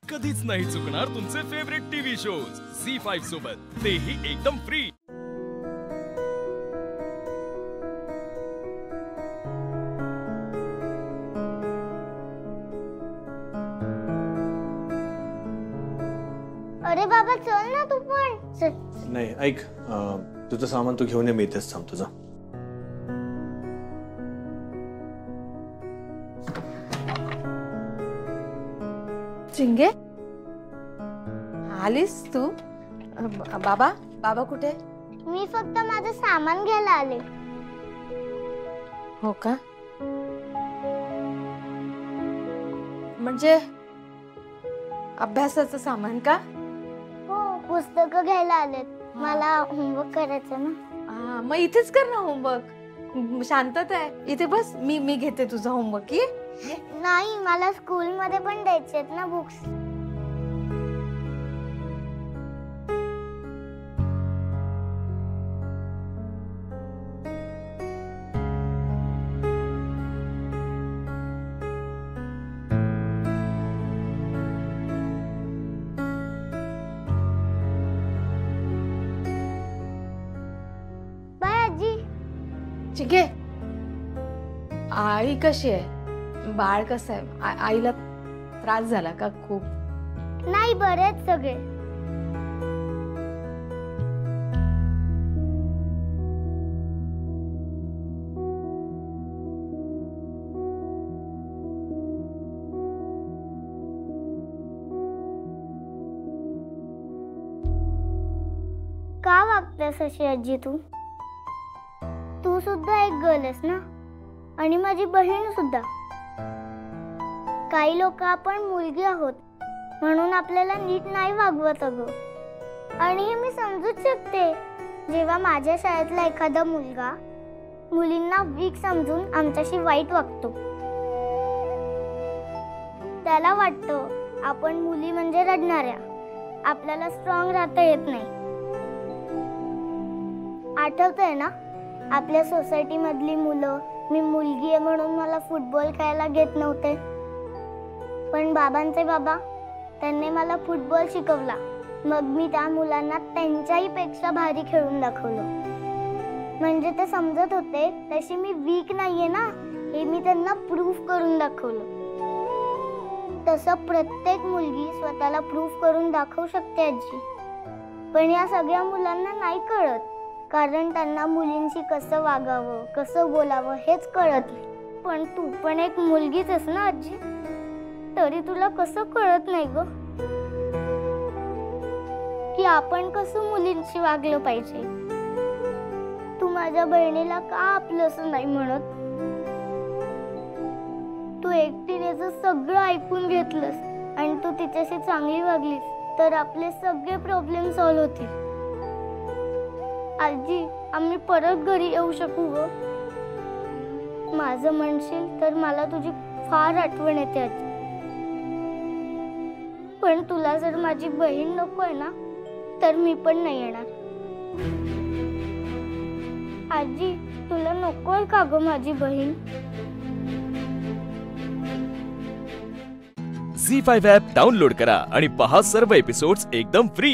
कधीच नाही चुकणार तुमचे फेवरेट टीव्ही शोज झी5 सोबत, तेही एकदम फ्री। अरे बाबा चल ना तू पण। चल। नाही ऐक, तुझं सामान तू घेऊन ये, मी इथेच थांब तुझा। चिंगे आलीस तू? बाबा बाबा कुठे? मी फक्त माझं सामान घ्यायला आले। हो का? म्हणजे अभ्यासाचं सामान का? हो, पुस्तकं घ्यायला आलेत। मला होमवर्क करायचं ना। मग इथेच कर ना होमवर्क। शांतता आहे इथे बस, मी घेते तुझा होमवर्क। ये नाही, मला स्कूल मध्ये पण द्यायचे आहेत ना बुक्स। बाय आजी। चिंगे आई कशी आहे? बाळ कसं आहे? आईला त्रास झाला का खूप? नाही, बरेच सगळे। का वागतेस अशी आजी तू? तू सुद्धा एक गर्ल आहेस ना, आणि माझी बहीण सुद्धा। काही लोक आपण मुलगी आहोत म्हणून आपल्याला नीट नाही वागवत अगं, आणि हे मी समजूच शकते। जेव्हा माझ्या शाळेतला एखादा मुलगा मुलींना वीक समजून आमच्याशी वाईट वागतो, त्याला वाटतं आपण मुली म्हणजे रडणाऱ्या, आपल्याला स्ट्रॉंग राहता येत नाही। आठवतंय ना आपल्या सोसायटी मधली मुलं मी मुलगी आहे म्हणून मला फुटबॉल खेळायला घेत नव्हते, पण बाबांचे बाबा त्यांनी मला फुटबॉल शिकवला। मग मी त्या मुलांना त्यांच्याही पेक्षा भारी खेळून दाखवलं। म्हणजे ते समजत होते तशी मी वीक नाहीये ना, हे मी त्यांना प्रूफ करून दाखवलं। तसं प्रत्येक मुलगी स्वतःला प्रूफ करून दाखवू शकते आजी, पण या सगळ्या मुलांना नाही कळत, कारण त्यांना मुलींशी कसं वागावं कसं बोलावं हेच कळत नाही। पण तू पण एक मुलगीच आहेस ना आजी, तरी तुला कसं कळत नाही ग की आपण कसं मुलींशी वागलं पाहिजे? तू माझ्या बहिणीला का आपलंसं नाही म्हणत? तू एकटीने सगळं ऐकून घेतलंस आणि तू तिच्याशी चांगली वागलीस तर आपले सगळे प्रॉब्लेम सॉल्व्ह होतील। आजी, आम्ही परत घरी येऊ शकू ग? माझं म्हणशील तर मला तुझी फार आठवण येते आजी, पण तुला जर माझी बहीण नकोय ना तर मी पण नाही येणार। आजी, तुला नकोय का ग माझी बहीण? झी5 ॲप डाउनलोड करा आणि पहा सर्व एपिसोड्स एकदम फ्री।